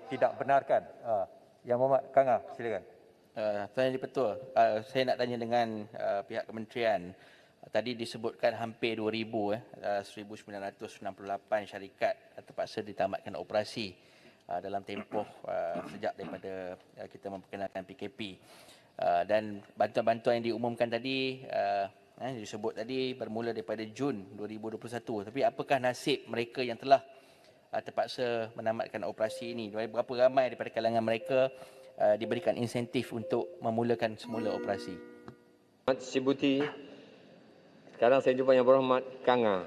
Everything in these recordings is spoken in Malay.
tidak benarkan. Yang Muhammad Kanga, silakan. Tuan Yang di-Pertua, saya nak tanya dengan pihak kementerian. Tadi disebutkan hampir 1,968 syarikat terpaksa ditamatkan operasi dalam tempoh sejak daripada kita memperkenalkan PKP. Dan bantuan-bantuan yang diumumkan tadi, disebut tadi bermula daripada Jun 2021. Tapi apakah nasib mereka yang telah terpaksa menamatkan operasi ini? Berapa ramai daripada kalangan mereka diberikan insentif untuk memulakan semula operasi? Sibuti. Sekarang saya jumpa Yang Berhormat Kanga.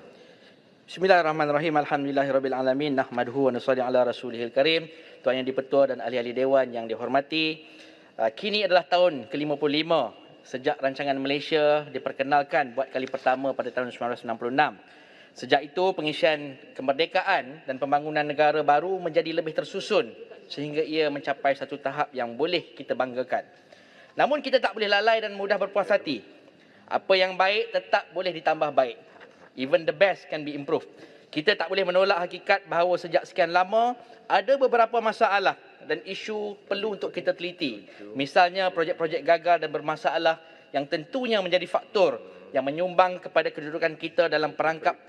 Bismillahirrahmanirrahim. Alhamdulillahirrabbilalamin. Nahmaduhu wa nusalli ala rasulihil karim. Tuan Yang di-Pertua dan ahli-ahli Dewan yang dihormati. Kini adalah tahun ke-55 sejak rancangan Malaysia diperkenalkan buat kali pertama pada tahun 1966. Sejak itu, pengisian kemerdekaan dan pembangunan negara baru menjadi lebih tersusun sehingga ia mencapai satu tahap yang boleh kita banggakan. Namun kita tak boleh lalai dan mudah berpuas hati. Apa yang baik tetap boleh ditambah baik. Even the best can be improved. Kita tak boleh menolak hakikat bahawa sejak sekian lama ada beberapa masalah dan isu perlu untuk kita teliti. Misalnya projek-projek gagal dan bermasalah yang tentunya menjadi faktor yang menyumbang kepada kedudukan kita dalam perangkap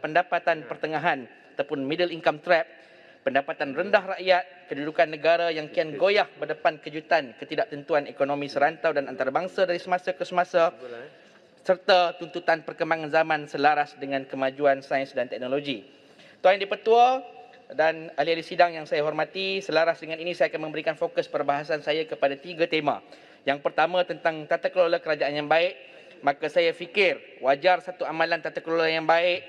pendapatan pertengahan ataupun middle income trap, pendapatan rendah rakyat, kedudukan negara yang kian goyah berdepan kejutan ketidaktentuan ekonomi serantau dan antarabangsa dari semasa ke semasa, serta tuntutan perkembangan zaman selaras dengan kemajuan sains dan teknologi. Tuan Yang di-Pertua dan ahli-ahli sidang yang saya hormati, selaras dengan ini saya akan memberikan fokus perbahasan saya kepada 3 tema. Yang pertama tentang tata kelola kerajaan yang baik. Maka saya fikir wajar satu amalan tata kelola yang baik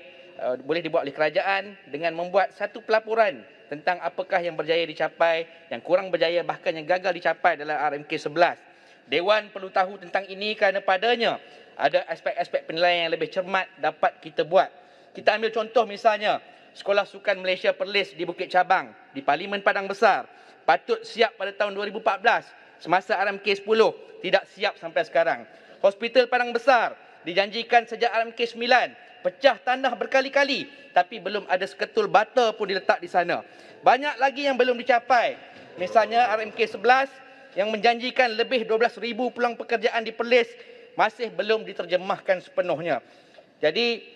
boleh dibuat oleh kerajaan dengan membuat satu pelaporan tentang apakah yang berjaya dicapai, yang kurang berjaya, bahkan yang gagal dicapai dalam RMK 11. Dewan perlu tahu tentang ini kerana padanya ada aspek-aspek penilaian yang lebih cermat dapat kita buat. Kita ambil contoh misalnya, Sekolah Sukan Malaysia Perlis di Bukit Cabang, di Parlimen Padang Besar, patut siap pada tahun 2014, semasa RMK 10, tidak siap sampai sekarang. Hospital Padang Besar dijanjikan sejak RMK 9, pecah tanah berkali-kali, tapi belum ada seketul bata pun diletak di sana. Banyak lagi yang belum dicapai. Misalnya RMK 11 yang menjanjikan lebih 12,000 peluang pekerjaan di Perlis masih belum diterjemahkan sepenuhnya. Jadi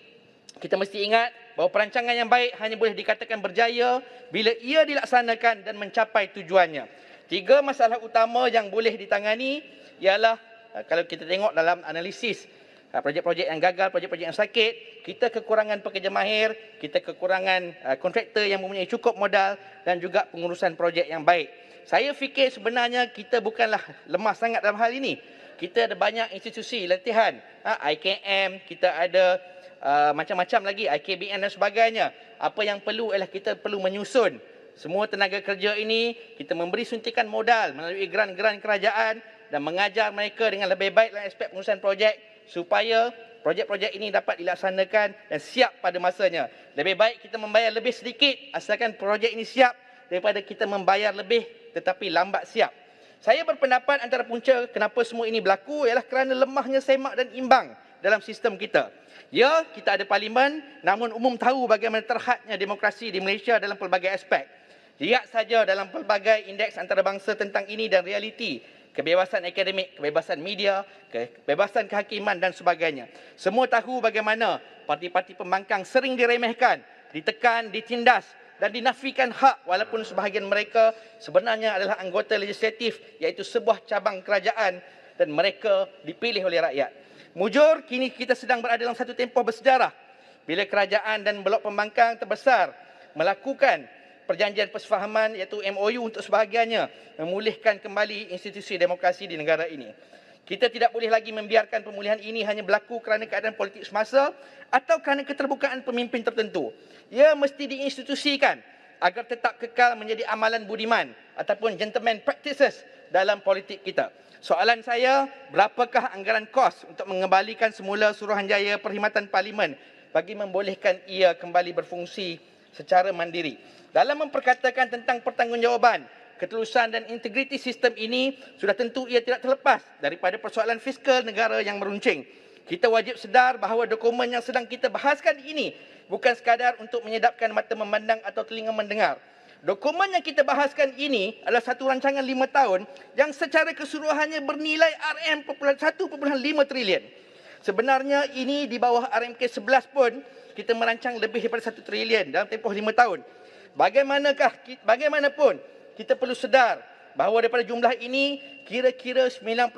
kita mesti ingat bahawa perancangan yang baik hanya boleh dikatakan berjaya bila ia dilaksanakan dan mencapai tujuannya. 3 masalah utama yang boleh ditangani ialah, kalau kita tengok dalam analisis projek-projek yang gagal, projek-projek yang sakit, kita kekurangan pekerja mahir, kita kekurangan kontraktor yang mempunyai cukup modal dan juga pengurusan projek yang baik. Saya fikir sebenarnya kita bukanlah lemah sangat dalam hal ini. Kita ada banyak institusi latihan, IKM, kita ada macam-macam lagi, IKBN dan sebagainya. Apa yang perlu ialah kita perlu menyusun semua tenaga kerja ini, kita memberi suntikan modal melalui geran-geran kerajaan dan mengajar mereka dengan lebih baik dalam aspek pengurusan projek supaya projek-projek ini dapat dilaksanakan dan siap pada masanya. Lebih baik kita membayar lebih sedikit asalkan projek ini siap daripada kita membayar lebih tetapi lambat siap. Saya berpendapat antara punca kenapa semua ini berlaku ialah kerana lemahnya semak dan imbang dalam sistem kita. Ya, kita ada parlimen, namun umum tahu bagaimana terhadnya demokrasi di Malaysia dalam pelbagai aspek. Lihat saja dalam pelbagai indeks antarabangsa tentang ini dan realiti. Kebebasan akademik, kebebasan media, kebebasan kehakiman dan sebagainya. Semua tahu bagaimana parti-parti pembangkang sering diremehkan, ditekan, ditindas dan dinafikan hak walaupun sebahagian mereka sebenarnya adalah anggota legislatif iaitu sebuah cabang kerajaan dan mereka dipilih oleh rakyat. Mujur, kini kita sedang berada dalam satu tempoh bersejarah bila kerajaan dan blok pembangkang terbesar melakukan perjanjian persefahaman iaitu MOU untuk sebahagiannya memulihkan kembali institusi demokrasi di negara ini. Kita tidak boleh lagi membiarkan pemulihan ini hanya berlaku kerana keadaan politik semasa atau kerana keterbukaan pemimpin tertentu. Ia mesti diinstitusikan agar tetap kekal menjadi amalan budiman ataupun gentleman practices dalam politik kita. Soalan saya, berapakah anggaran kos untuk mengembalikan semula Suruhanjaya Perkhidmatan Parlimen bagi membolehkan ia kembali berfungsi secara mandiri? Dalam memperkatakan tentang pertanggungjawaban, ketulusan dan integriti sistem ini, sudah tentu ia tidak terlepas daripada persoalan fiskal negara yang meruncing. Kita wajib sedar bahawa dokumen yang sedang kita bahaskan ini bukan sekadar untuk menyedapkan mata memandang atau telinga mendengar. Dokumen yang kita bahaskan ini adalah satu rancangan 5 tahun yang secara keseluruhannya bernilai RM1.5 trilion. Sebenarnya ini di bawah RMK 11 pun kita merancang lebih daripada 1 trilion dalam tempoh 5 tahun. Bagaimanapun kita perlu sedar bahawa daripada jumlah ini kira-kira 95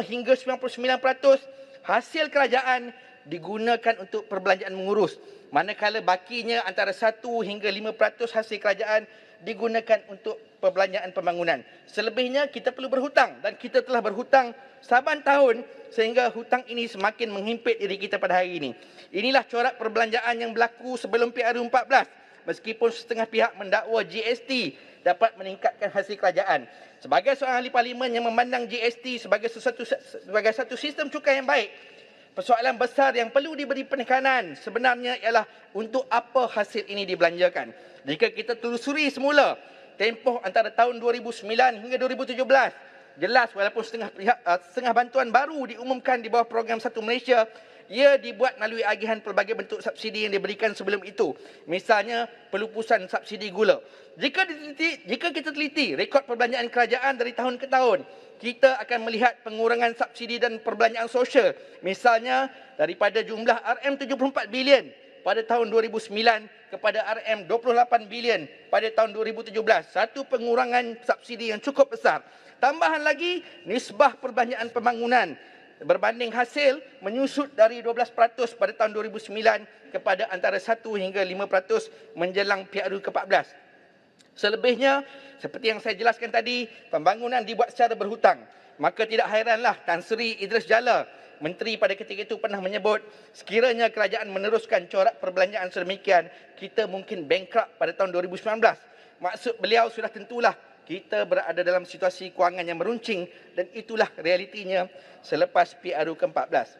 hingga 99% hasil kerajaan digunakan untuk perbelanjaan mengurus. Manakala bakinya antara 1 hingga 5% hasil kerajaan digunakan untuk perbelanjaan pembangunan. Selebihnya kita perlu berhutang dan kita telah berhutang saban tahun sehingga hutang ini semakin menghimpit diri kita pada hari ini. Inilah corak perbelanjaan yang berlaku sebelum PRU14. Meskipun setengah pihak mendakwa GST dapat meningkatkan hasil kerajaan. Sebagai seorang ahli parlimen yang memandang GST sebagai satu sistem cukai yang baik, persoalan besar yang perlu diberi penekanan sebenarnya ialah untuk apa hasil ini dibelanjakan. Jika kita telusuri semula tempoh antara tahun 2009 hingga 2017, jelas walaupun setengah bantuan baru diumumkan di bawah program Satu Malaysia, ia dibuat melalui agihan pelbagai bentuk subsidi yang diberikan sebelum itu. Misalnya pelupusan subsidi gula. Jika kita teliti rekod perbelanjaan kerajaan dari tahun ke tahun, kita akan melihat pengurangan subsidi dan perbelanjaan sosial. Misalnya daripada jumlah RM74 bilion pada tahun 2009 kepada RM28 bilion pada tahun 2017. Satu pengurangan subsidi yang cukup besar. Tambahan lagi, nisbah perbelanjaan pembangunan berbanding hasil menyusut dari 12% pada tahun 2009 kepada antara 1 hingga 5% menjelang PRU ke-14. Selebihnya, seperti yang saya jelaskan tadi, pembangunan dibuat secara berhutang. Maka tidak hairanlah Tan Sri Idris Jala, Menteri pada ketika itu pernah menyebut, sekiranya kerajaan meneruskan corak perbelanjaan sedemikian, kita mungkin bankrupt pada tahun 2019. Maksud beliau sudah tentulah kita berada dalam situasi kewangan yang meruncing dan itulah realitinya selepas PRU ke-14.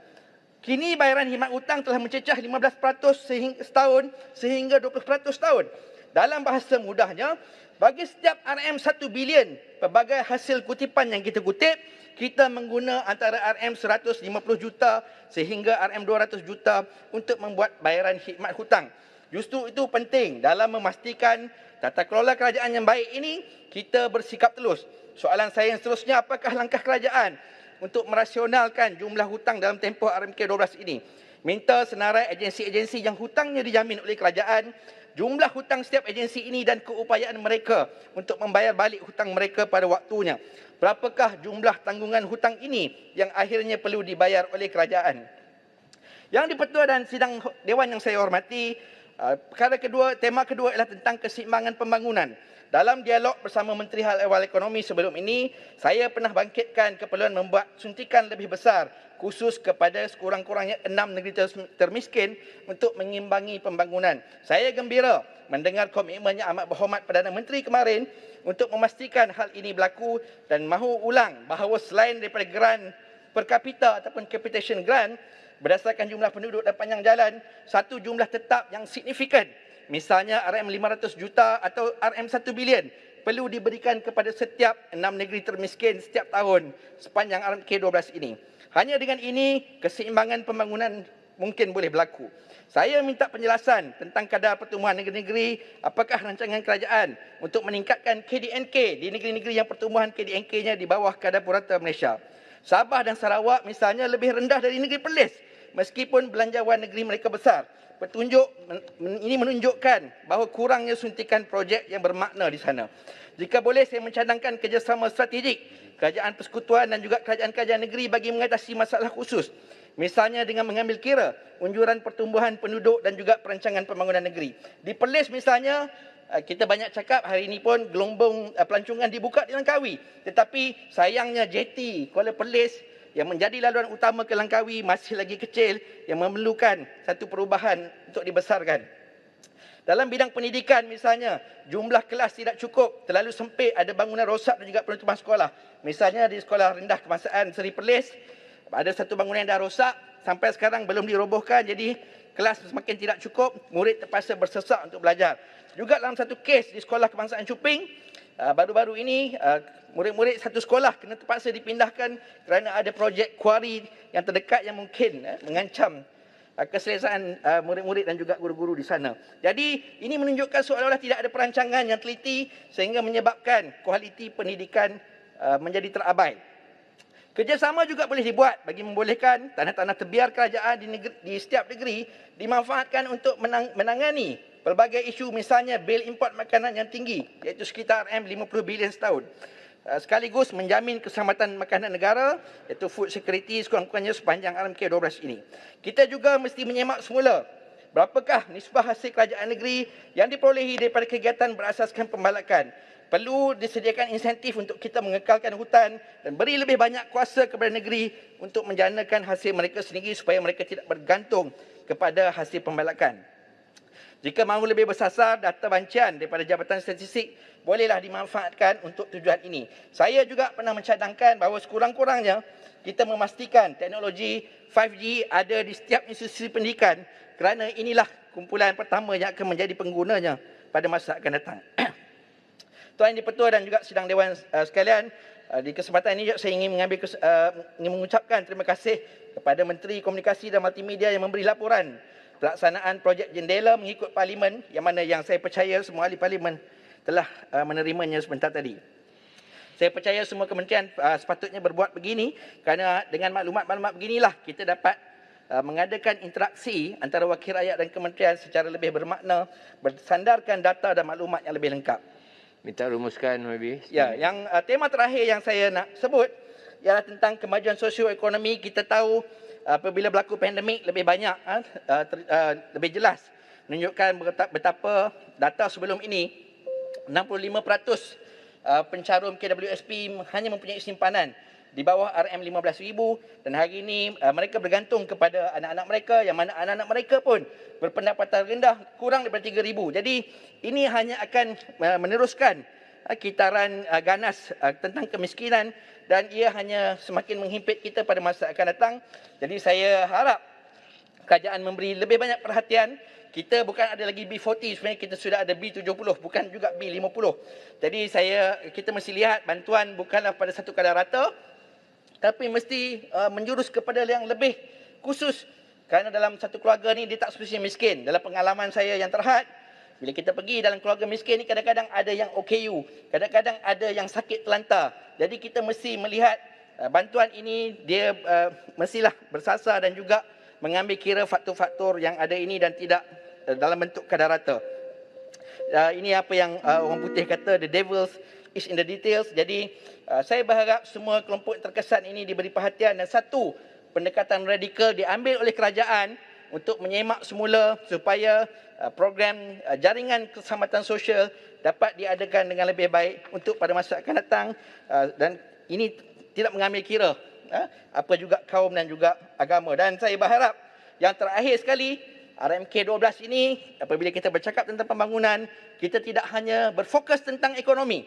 Kini bayaran khidmat hutang telah mencecah 15% setahun sehingga 20% setahun. Dalam bahasa mudahnya, bagi setiap RM1 bilion pelbagai hasil kutipan yang kita kutip, kita mengguna antara RM150 juta sehingga RM200 juta untuk membuat bayaran khidmat hutang. Justru itu penting dalam memastikan tata kelola kerajaan yang baik ini, kita bersikap telus. Soalan saya yang seterusnya, apakah langkah kerajaan untuk merasionalkan jumlah hutang dalam tempoh RMK12 ini? Minta senarai agensi-agensi yang hutangnya dijamin oleh kerajaan, jumlah hutang setiap agensi ini dan keupayaan mereka untuk membayar balik hutang mereka pada waktunya. Berapakah jumlah tanggungan hutang ini yang akhirnya perlu dibayar oleh kerajaan? Yang di-Pertua dan sidang Dewan yang saya hormati, tema kedua ialah tentang keseimbangan pembangunan. Dalam dialog bersama Menteri Hal Ehwal Ekonomi sebelum ini, saya pernah bangkitkan keperluan membuat suntikan lebih besar khusus kepada sekurang-kurangnya 6 negeri termiskin untuk mengimbangi pembangunan. Saya gembira mendengar komitmennya amat berhormat Perdana Menteri kemarin untuk memastikan hal ini berlaku dan mahu ulang bahawa selain daripada grant per kapita ataupun capitation grant, berdasarkan jumlah penduduk dan panjang jalan, satu jumlah tetap yang signifikan, misalnya RM500 juta atau RM1 bilion, perlu diberikan kepada setiap 6 negeri termiskin setiap tahun sepanjang RMK12 ini. Hanya dengan ini, keseimbangan pembangunan mungkin boleh berlaku. Saya minta penjelasan tentang kadar pertumbuhan negeri-negeri, apakah rancangan kerajaan untuk meningkatkan KDNK di negeri-negeri yang pertumbuhan KDNK-nya di bawah kadar purata Malaysia. Sabah dan Sarawak misalnya lebih rendah dari negeri Perlis, meskipun belanjawan negeri mereka besar. Ini menunjukkan bahawa kurangnya suntikan projek yang bermakna di sana. Jika boleh, saya mencadangkan kerjasama strategik kerajaan persekutuan dan juga kerajaan-kerajaan negeri bagi mengatasi masalah khusus. Misalnya dengan mengambil kira unjuran pertumbuhan penduduk dan juga perancangan pembangunan negeri. Di Perlis misalnya, kita banyak cakap hari ini pun gelombang pelancongan dibuka di Langkawi. Tetapi sayangnya JT Kuala Perlis yang menjadi laluan utama ke Langkawi masih lagi kecil yang memerlukan satu perubahan untuk dibesarkan. Dalam bidang pendidikan misalnya, jumlah kelas tidak cukup, terlalu sempit, ada bangunan rosak dan juga penutupan sekolah. Misalnya di Sekolah Rendah Kebangsaan Seri Perlis, ada satu bangunan yang dah rosak, sampai sekarang belum dirobohkan, jadi kelas semakin tidak cukup, murid terpaksa bersesak untuk belajar. Juga dalam satu kes di Sekolah Kebangsaan Chuping, baru-baru ini murid-murid satu sekolah kena terpaksa dipindahkan kerana ada projek kuari yang terdekat yang mungkin mengancam keselesaan murid-murid dan juga guru-guru di sana. Jadi ini menunjukkan seolah-olah tidak ada perancangan yang teliti sehingga menyebabkan kualiti pendidikan menjadi terabai. Kerjasama juga boleh dibuat bagi membolehkan tanah-tanah terbiar kerajaan di setiap negeri dimanfaatkan untuk menangani pelbagai isu, misalnya bil import makanan yang tinggi iaitu sekitar RM50 bilion setahun. Sekaligus menjamin keselamatan makanan negara iaitu food security sekurang-kurangnya sepanjang RMK12 ini. Kita juga mesti menyemak semula berapakah nisbah hasil kerajaan negeri yang diperolehi daripada kegiatan berasaskan pembalakan. Perlu disediakan insentif untuk kita mengekalkan hutan dan beri lebih banyak kuasa kepada negeri untuk menjanakan hasil mereka sendiri supaya mereka tidak bergantung kepada hasil pembalakan. Jika mahu lebih bersasar, data bancian daripada Jabatan Statistik bolehlah dimanfaatkan untuk tujuan ini. Saya juga pernah mencadangkan bahawa sekurang-kurangnya kita memastikan teknologi 5G ada di setiap institusi pendidikan kerana inilah kumpulan pertama yang akan menjadi penggunanya pada masa akan datang. Tuan Yang di-Pertua dan juga sidang Dewan sekalian, di kesempatan ini saya ingin mengucapkan terima kasih kepada Menteri Komunikasi dan Multimedia yang memberi laporan pelaksanaan projek jendela mengikut parlimen yang saya percaya semua ahli parlimen telah menerimanya sebentar tadi. Saya percaya semua kementerian sepatutnya berbuat begini kerana dengan maklumat-maklumat beginilah kita dapat mengadakan interaksi antara wakil rakyat dan kementerian secara lebih bermakna bersandarkan data dan maklumat yang lebih lengkap. Minta rumuskan, Habib. Ya, yang tema terakhir yang saya nak sebut ialah tentang kemajuan sosioekonomi. Kita tahu apabila berlaku pandemik lebih banyak, lebih jelas menunjukkan betapa data sebelum ini 65% pencarum KWSP hanya mempunyai simpanan di bawah RM15,000 dan hari ini mereka bergantung kepada anak-anak mereka yang mana anak-anak mereka pun berpendapatan rendah kurang daripada 3,000. Jadi ini hanya akan meneruskan kitaran ganas tentang kemiskinan dan ia hanya semakin menghimpit kita pada masa akan datang. Jadi saya harap kerajaan memberi lebih banyak perhatian. Kita bukan ada lagi B40, sebenarnya kita sudah ada B70, bukan juga B50. Jadi kita mesti lihat bantuan bukanlah pada satu kadar rata, tapi mesti menjurus kepada yang lebih khusus. Kerana dalam satu keluarga ni dia tak semestinya miskin. Dalam pengalaman saya yang terhad, bila kita pergi dalam keluarga miskin ni kadang-kadang ada yang OKU, kadang-kadang ada yang sakit telantar. Jadi kita mesti melihat bantuan ini dia mestilah bersasar dan juga mengambil kira faktor-faktor yang ada ini dan tidak dalam bentuk kadar rata. Ini apa yang orang putih kata, the devil is in the details. Jadi saya berharap semua kelompok terkesan ini diberi perhatian dan satu pendekatan radikal diambil oleh kerajaan untuk menyemak semula supaya program jaringan keselamatan sosial dapat diadakan dengan lebih baik untuk pada masa akan datang dan ini tidak mengambil kira apa juga kaum dan juga agama. Dan saya berharap yang terakhir sekali, RMK12 ini apabila kita bercakap tentang pembangunan, kita tidak hanya berfokus tentang ekonomi.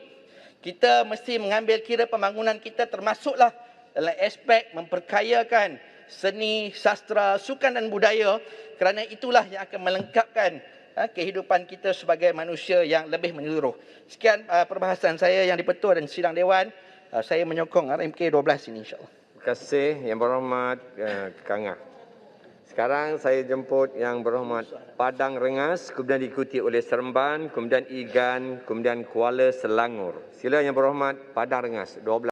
Kita mesti mengambil kira pembangunan kita termasuklah dalam aspek memperkayakan seni, sastra, sukan dan budaya kerana itulah yang akan melengkapkan kehidupan kita sebagai manusia yang lebih menyeluruh. Sekian perbahasan saya yang di-Pertua dan sidang Dewan. Saya menyokong RMK12 ini insya-Allah. Terima kasih Yang Berhormat Kang Ah. Sekarang saya jemput Yang Berhormat Padang Rengas, kemudian diikuti oleh Seremban, kemudian Igan, kemudian Kuala Selangor. Sila Yang Berhormat Padang Rengas, 12.